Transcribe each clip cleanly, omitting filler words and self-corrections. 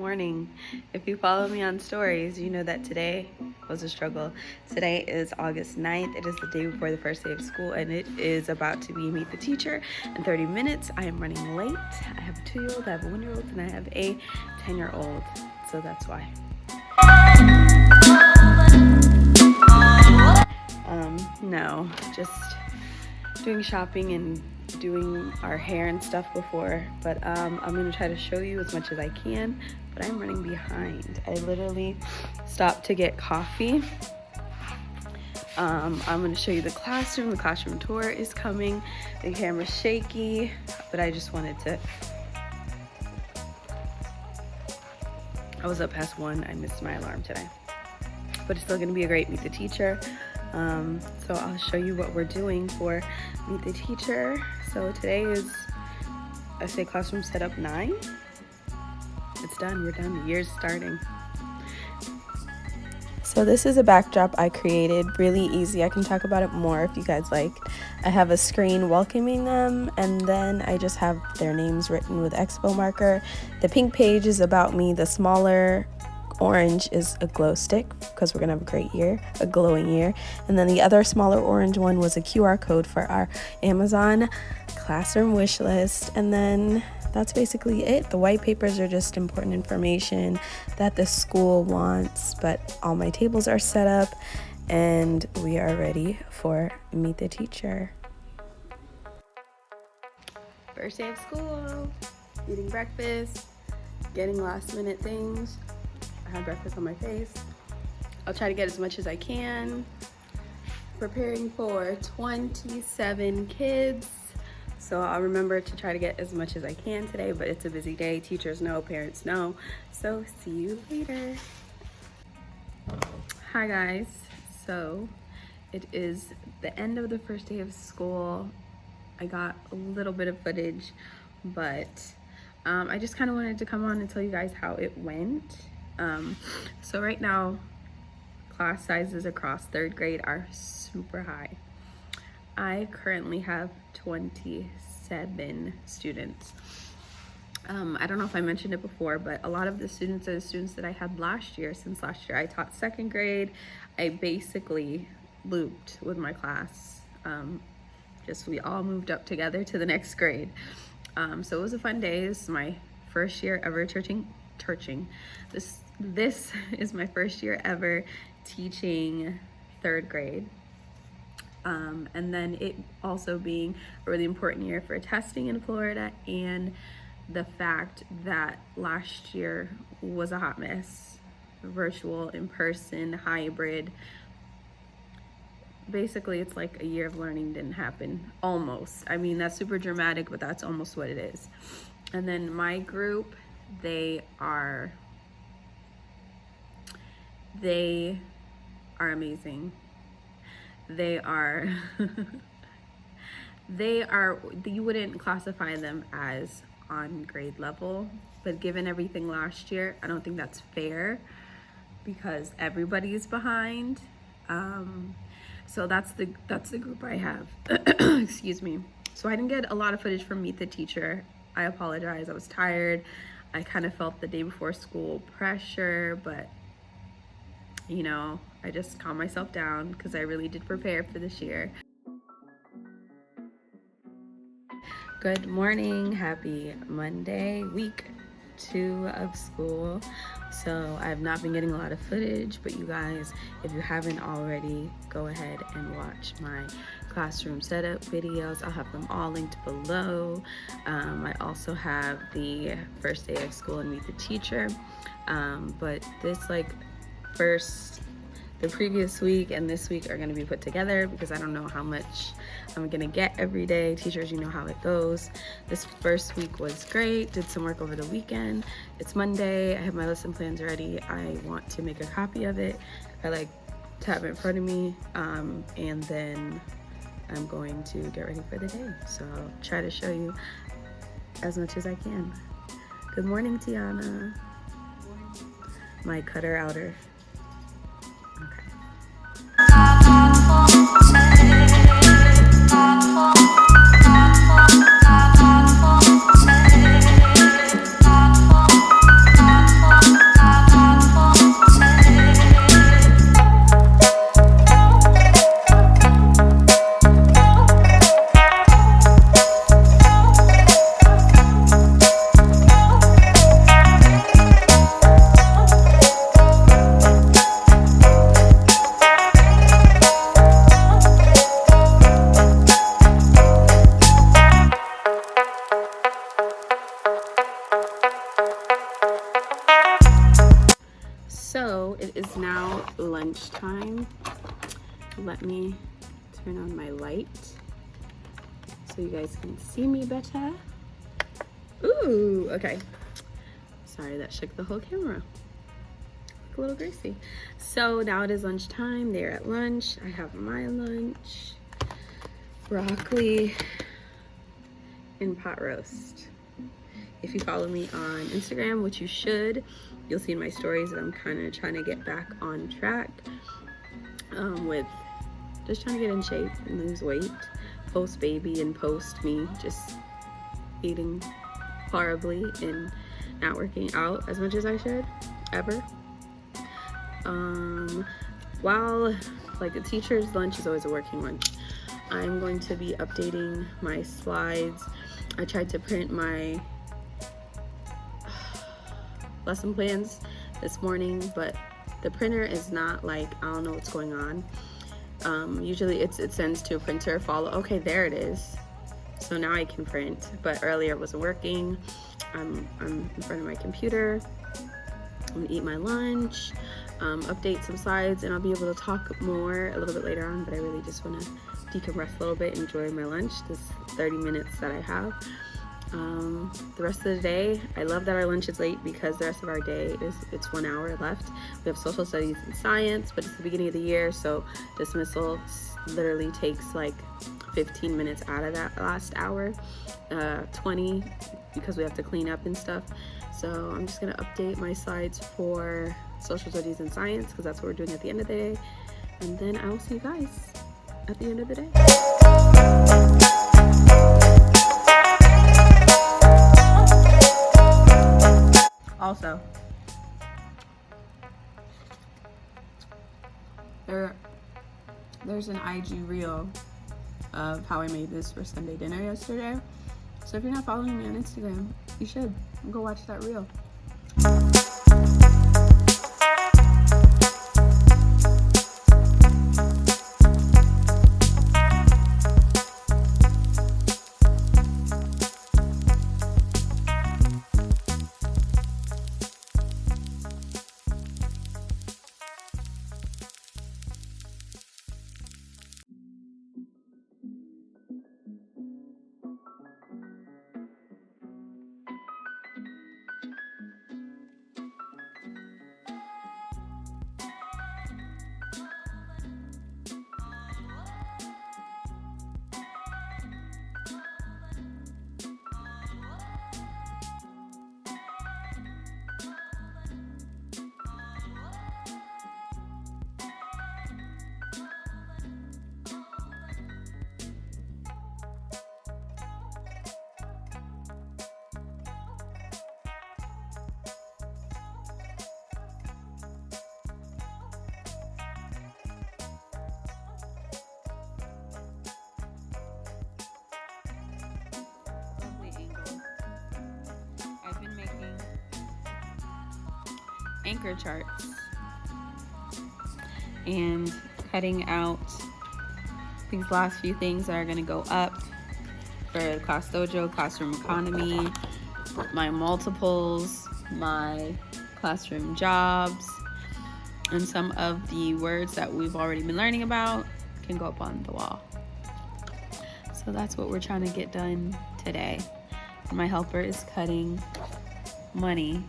Morning. If you follow me on stories, you know that today was a struggle. Today is August 9th. It is the day before the first day of school, and it is about to be Meet the Teacher in 30 minutes. I am running late. I have a 2-year-old, I have a 1-year-old, and I have a 10-year-old. So that's why. No, just doing shopping and doing our hair and stuff before, but I'm gonna try to show you as much as I can, but I'm running behind. I literally stopped to get coffee. I'm gonna show you the classroom tour is coming. The camera's shaky, but I just wanted to, I was up past 1. I missed my alarm today, but it's still gonna be a great Meet the Teacher. So I'll show you what we're doing for Meet the Teacher. So today is, I say classroom setup 9. It's done, we're done, the year's starting. So this is a backdrop I created, really easy. I can talk about it more if you guys like. I have a screen welcoming them, and then I just have their names written with Expo marker. The pink page is about me, the smaller orange is a glow stick because we're gonna have a great year, a glowing year, and then the other smaller orange one was a QR code for our Amazon classroom wish list, and then that's basically it. The white papers are just important information that the school wants, but all my tables are set up and we are ready for Meet the Teacher. First day of school, eating breakfast, getting last minute things. I have breakfast on my face. I'll try to get as much as I can. Preparing for 27 kids. So I'll remember to try to get as much as I can today, but it's a busy day. Teachers know, parents know. So see you later. Hi guys. So it is the end of the first day of school. I got a little bit of footage, but I just kind of wanted to come on and tell you guys how it went. So right now, class sizes across 3rd grade are super high. I currently have 27 students. I don't know if I mentioned it before, but a lot of the students are the students that I had last year. Since last year I taught 2nd grade, I basically looped with my class. We all moved up together to the next grade. So it was a fun day. This is my first year ever teaching. This is my first year ever teaching 3rd grade. And then it also being a really important year for testing in Florida, and the fact that last year was a hot mess. Virtual, in-person, hybrid. Basically, it's like a year of learning didn't happen, almost. I mean, that's super dramatic, but that's almost what it is. And then my group, they are amazing. They are you wouldn't classify them as on grade level, but given everything last year, I don't think that's fair because everybody's behind. So that's the group I have. Excuse me. So I didn't get a lot of footage from Meet the Teacher. I apologize. I was tired. I kind of felt the day before school pressure, but you know, I just calmed myself down because I really did prepare for this year. Good morning, happy Monday, week 2 of school. So I have not been getting a lot of footage, but you guys, if you haven't already, go ahead and watch my classroom setup videos. I'll have them all linked below. I also have the first day of school and Meet the Teacher, but this the previous week and this week are going to be put together because I don't know how much I'm going to get every day. Teachers, you know how it goes. This first week was great. Did some work over the weekend. It's Monday. I have my lesson plans ready. I want to make a copy of it. I like to have it in front of me, and then I'm going to get ready for the day. So I'll try to show you as much as I can. Good morning, Tiana. My cutter outer. Okay. So it is now lunchtime. Let me turn on my light so you guys can see me better. Ooh, okay. Sorry, that shook the whole camera. Look a little greasy. So now it is lunchtime. They're at lunch. I have my lunch. Broccoli and pot roast. If you follow me on Instagram, which you should, you'll see in my stories that I'm kind of trying to get back on track with just trying to get in shape and lose weight, post baby and post me just eating horribly and not working out as much as I should ever. While like a teacher's lunch is always a working lunch, I'm going to be updating my slides. I tried to print my lesson plans this morning, but the printer is not like, I don't know what's going on. Usually it sends to a printer, okay, there it is. So now I can print, but earlier it wasn't working. I'm in front of my computer. I'm gonna eat my lunch, update some slides, and I'll be able to talk more a little bit later on, but I really just wanna decompress a little bit, enjoy my lunch, this 30 minutes that I have. The rest of the day, I love that our lunch is late because the rest of our day it's 1 hour left. We have social studies and science, but it's the beginning of the year, so dismissal literally takes like 15 minutes out of that last hour, 20 because we have to clean up and stuff. So I'm just gonna update my slides for social studies and science because that's what we're doing at the end of the day, and then I will see you guys at the end of the day. Also, there's an IG reel of how I made this for Sunday dinner yesterday. So if you're not following me on Instagram, you should go watch that reel. Anchor charts and cutting out these last few things that are going to go up for Class Dojo, Classroom Economy, my multiples, my classroom jobs, and some of the words that we've already been learning about can go up on the wall. So that's what we're trying to get done today. My helper is cutting money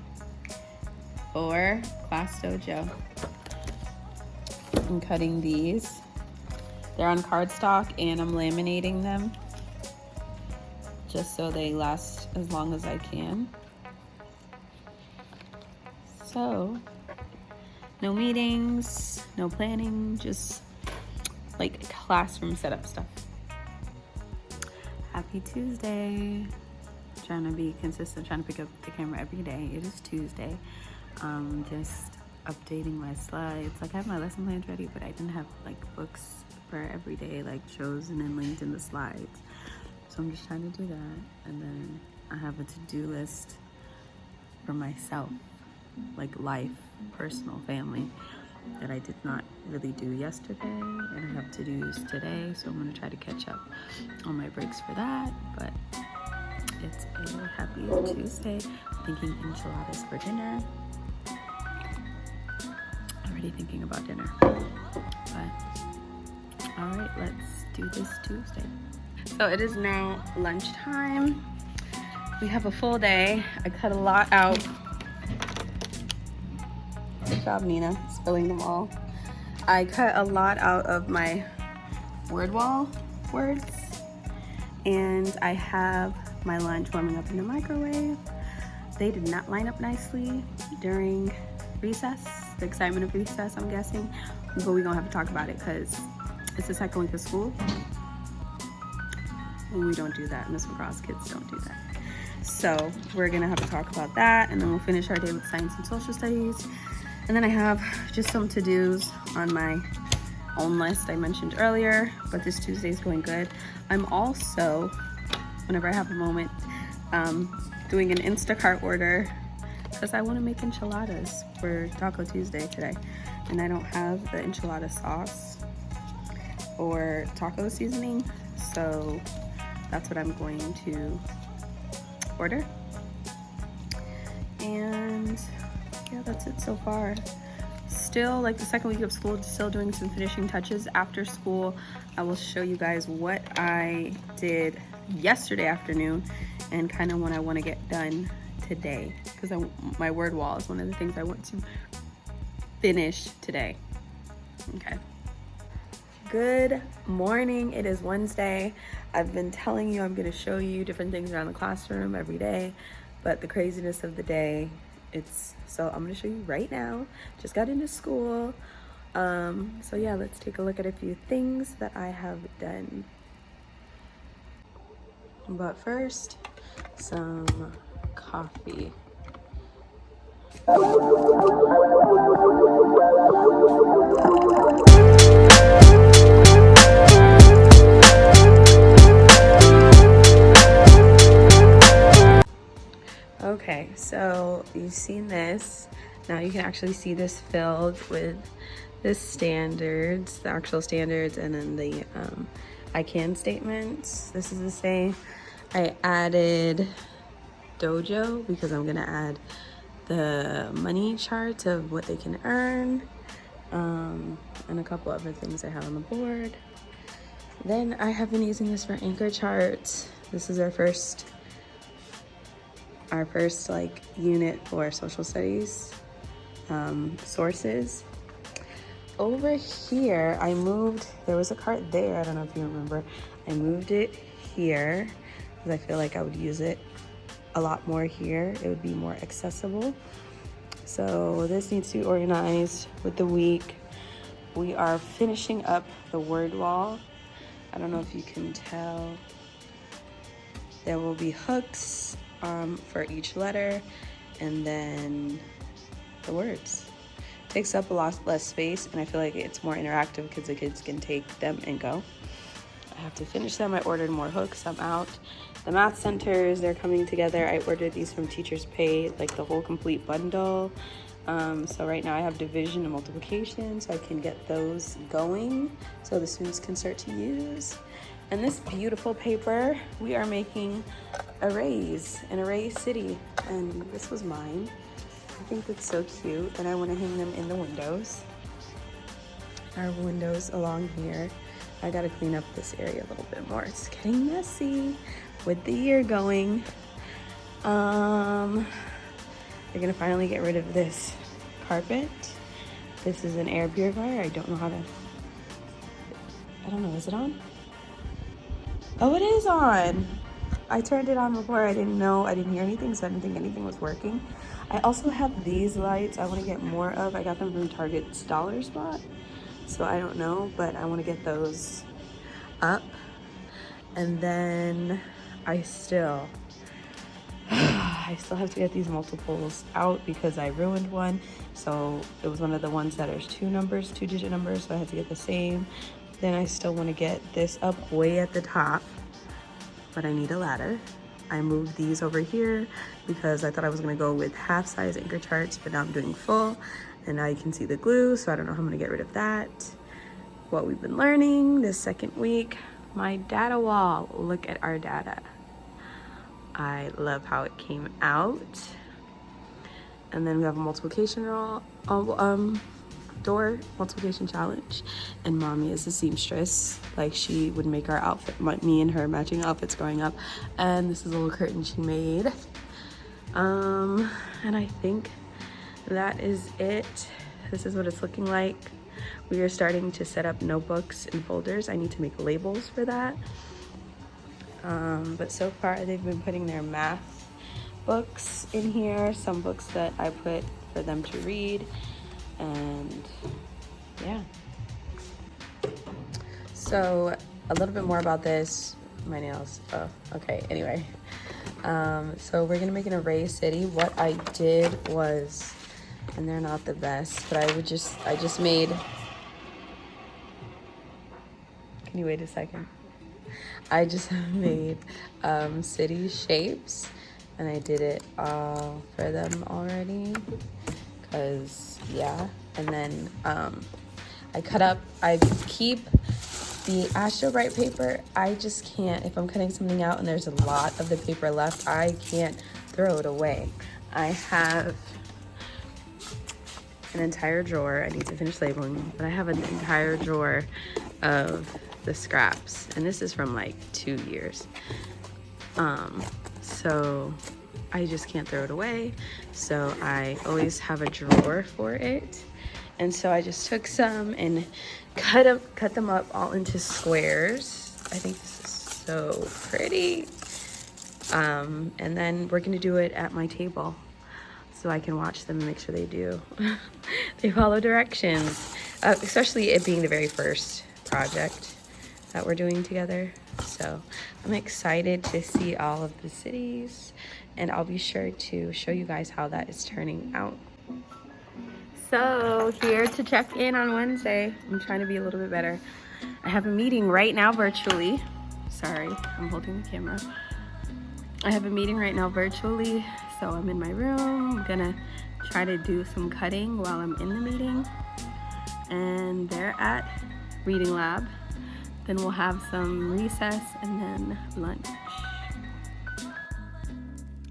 for Class Dojo. I'm cutting these. They're on cardstock and I'm laminating them just so they last as long as I can. So, no meetings, no planning, just like classroom setup stuff. Happy Tuesday. Trying to be consistent, trying to pick up the camera every day. It is Tuesday. Just updating my slides. Like I have my lesson plans ready, but I didn't have like books for every day like chosen and linked in the slides. So I'm just trying to do that. And then I have a to-do list for myself, like life, personal, family, that I did not really do yesterday. And I have to-dos today, so I'm gonna try to catch up on my breaks for that. But it's a happy Tuesday. Thinking enchiladas for dinner. already thinking about dinner. But all right, let's do this Tuesday. So it is now lunchtime. We have a full day. I cut a lot out. Good job, Nina, spilling them all. I cut a lot out of my word wall words, and I have my lunch warming up in the microwave. They did not line up nicely during recess, the excitement of recess, I'm guessing, but we're gonna have to talk about it because it's the second week of school. We don't do that. Miss McCraw's kids don't do that. So we're gonna have to talk about that, and then we'll finish our day with science and social studies. And then I have just some to-dos on my own list I mentioned earlier, but this Tuesday is going good. I'm also, whenever I have a moment, doing an Instacart order because I want to make enchiladas for Taco Tuesday today, and I don't have the enchilada sauce or taco seasoning, so that's what I'm going to order. And yeah, that's it so far. Still, like the second week of school, still doing some finishing touches. After school, I will show you guys what I did yesterday afternoon and kind of what I want to get done today, because my word wall is one of the things I want to finish today. Okay. Good morning. It is Wednesday. I've been telling you I'm going to show you different things around the classroom every day, but the craziness of the day, so I'm going to show you right now. Just got into school. So yeah, let's take a look at a few things that I have done. But first, some coffee. Okay, so you've seen this. Now you can actually see this filled with the standards, the actual standards, and then the I can statements. This is the same. I added dojo because I'm gonna add the money charts of what they can earn, and a couple other things I have on the board. Then I have been using this for anchor charts. This is our first like unit for social studies sources. Over here I moved, there was a cart there, I don't know if you remember, I moved it here because I feel like I would use it a lot more here. It would be more accessible. So this needs to be organized with the week. We are finishing up the word wall. I don't know if you can tell. There will be hooks for each letter, and then the words. Takes up a lot less space, and I feel like it's more interactive because the kids can take them and go. I have to finish them. I ordered more hooks. I'm out. The math centers, they're coming together. I ordered these from Teachers Pay, like the whole complete bundle. So right now I have division and multiplication, so I can get those going so the students can start to use. And this beautiful paper, we are making arrays, an array city, and this was mine. I think that's so cute, and I want to hang them in the windows. Our windows along here. I gotta clean up this area a little bit more. It's getting messy with the year going. They're gonna finally get rid of this carpet. This is an air purifier. I don't know, is it on? Oh, it is on. I turned it on before. I didn't know, I didn't hear anything, so I didn't think anything was working. I also have these lights I want to get more of. I got them from Target's Dollar Spot, so I don't know, but I want to get those up. And then I still have to get these multiples out because I ruined one. So it was one of the ones that are two-digit numbers, so I had to get the same. Then I still want to get this up way at the top, but I need a ladder. I moved these over here because I thought I was gonna go with half-size anchor charts, but now I'm doing full, and now you can see the glue, so I don't know how I'm gonna get rid of that. What we've been learning this second week, my data wall. Look at our data. I love how it came out. And then we have a multiplication door multiplication challenge, and mommy is a seamstress. Like, she would make our outfit, me and her matching outfits growing up. And this is a little curtain she made. And I think that is it. This is what it's looking like. We are starting to set up notebooks and folders. I need to make labels for that. But so far they've been putting their math books in here, some books that I put for them to read, and yeah. So a little bit more about this. My nails. Oh, okay. Anyway, so we're gonna make an array city. What I did was, and they're not the best, but I just made. Can you wait a second? I just made city shapes, and I did it all for them already, because yeah. And then I keep the Astro Bright paper. I just can't, if I'm cutting something out and there's a lot of the paper left, I can't throw it away. I have an entire drawer. I need to finish labeling, but I have an entire drawer of the scraps, and this is from like 2 years. So I just can't throw it away, so I always have a drawer for it. And so I just took some and cut them up all into squares. I think this is so pretty. And then we're gonna do it at my table so I can watch them and make sure they do. They follow directions, especially it being the very first project that we're doing together. So I'm excited to see all of the cities, and I'll be sure to show you guys how that is turning out. So here to check in on Wednesday. I'm trying to be a little bit better. I have a meeting right now virtually. Sorry, I'm holding the camera. I have a meeting right now virtually, so I'm in my room. I'm gonna try to do some cutting while I'm in the meeting. And they're at reading lab. Then we'll have some recess and then lunch.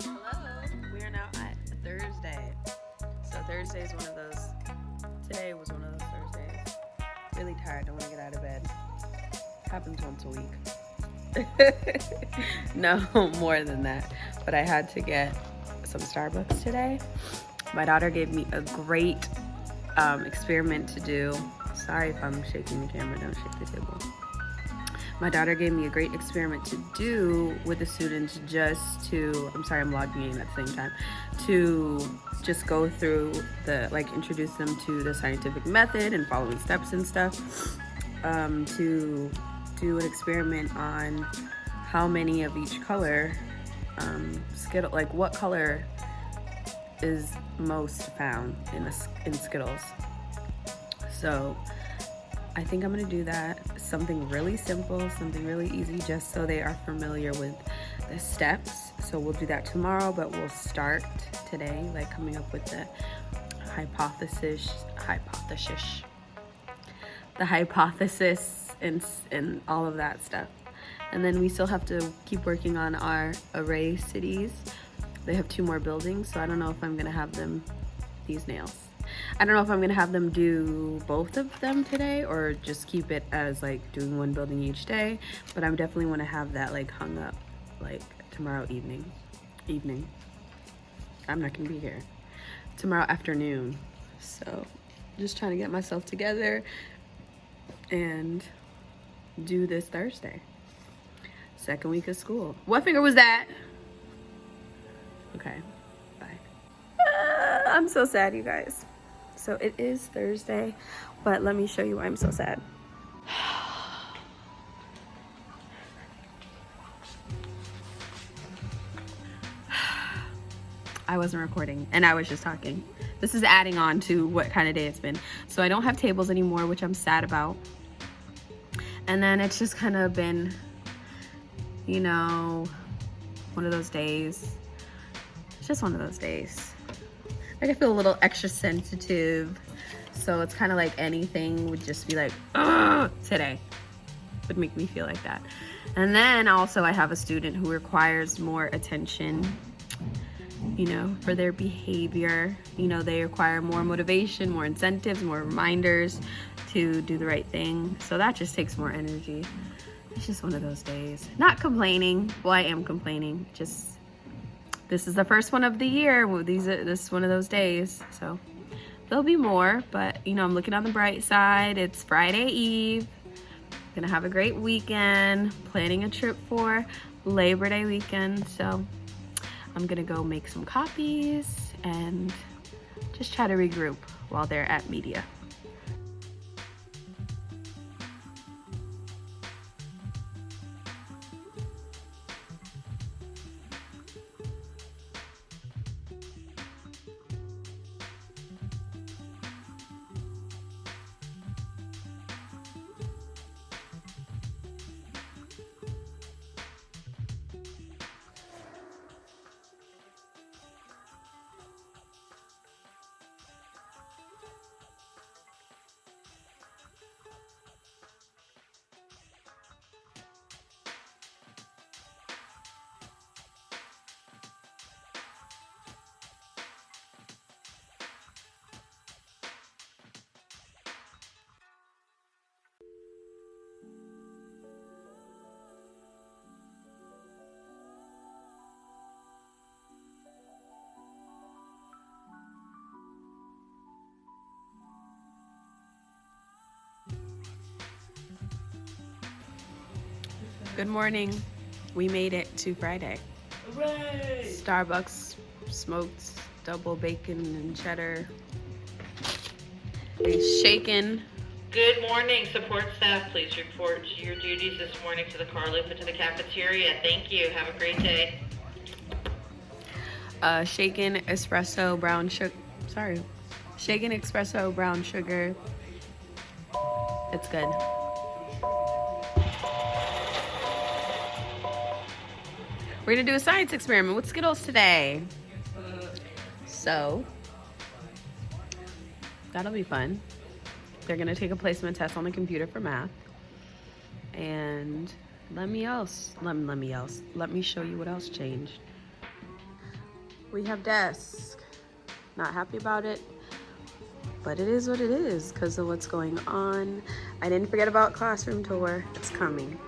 Hello, we are now at Thursday. So Thursday is one of those, today was one of those Thursdays. Really tired, don't want to get out of bed. Happens once a week. No, more than that. But I had to get some Starbucks today. My daughter gave me a great experiment to do. Sorry if I'm shaking the camera, don't shake the table. My daughter gave me a great experiment to do with the students, just to, I'm sorry, I'm logging in at the same time, to just go through introduce them to the scientific method and following steps and stuff, to do an experiment on how many of each color, Skittle, like what color is most found in Skittles. So I think I'm gonna do that. Something really simple, something really easy, just so they are familiar with the steps. So we'll do that tomorrow, but we'll start today, like coming up with the hypothesis and all of that stuff. And then we still have to keep working on our array cities. They have 2 more buildings, so I don't know if I'm gonna have them, these nails. I don't know if I'm gonna have them do both of them today or just keep it as like doing 1 building each day, but I definitely wanna have that like hung up like tomorrow evening. I'm not gonna be here. Tomorrow afternoon. So just trying to get myself together and do this Thursday. 2nd week of school. What finger was that? Okay, bye. I'm so sad, you guys. So it is Thursday, but let me show you why I'm so sad. I wasn't recording and I was just talking. This is adding on to what kind of day it's been. So I don't have tables anymore, which I'm sad about. And then it's just kind of been, you know, one of those days. It's just one of those days. Like I feel a little extra sensitive. So it's kind of like anything would just be like, ugh, today would make me feel like that. And then also I have a student who requires more attention you know, for their behavior. You know, they require more motivation, more incentives, more reminders to do the right thing. So that just takes more energy. It's just one of those days. Not complaining. Well, I am complaining. Just, this is the first one of the year. This is one of those days. So there'll be more, but you know, I'm looking on the bright side. It's Friday Eve. Gonna have a great weekend. Planning a trip for Labor Day weekend. So I'm gonna go make some copies and just try to regroup while they're at media. Good morning. We made it to Friday. Hooray! Starbucks smoked double bacon and cheddar. It's shaken. Good morning, support staff. Please report your duties this morning to the car loop and to the cafeteria. Thank you. Have a great day. Shaken espresso brown sugar. Shaken espresso brown sugar. It's good. We're gonna do a science experiment with Skittles today. So that'll be fun. They're gonna take a placement test on the computer for math. And let me show you what else changed. We have desk. Not happy about it, but it is what it is because of what's going on. I didn't forget about classroom tour. It's coming.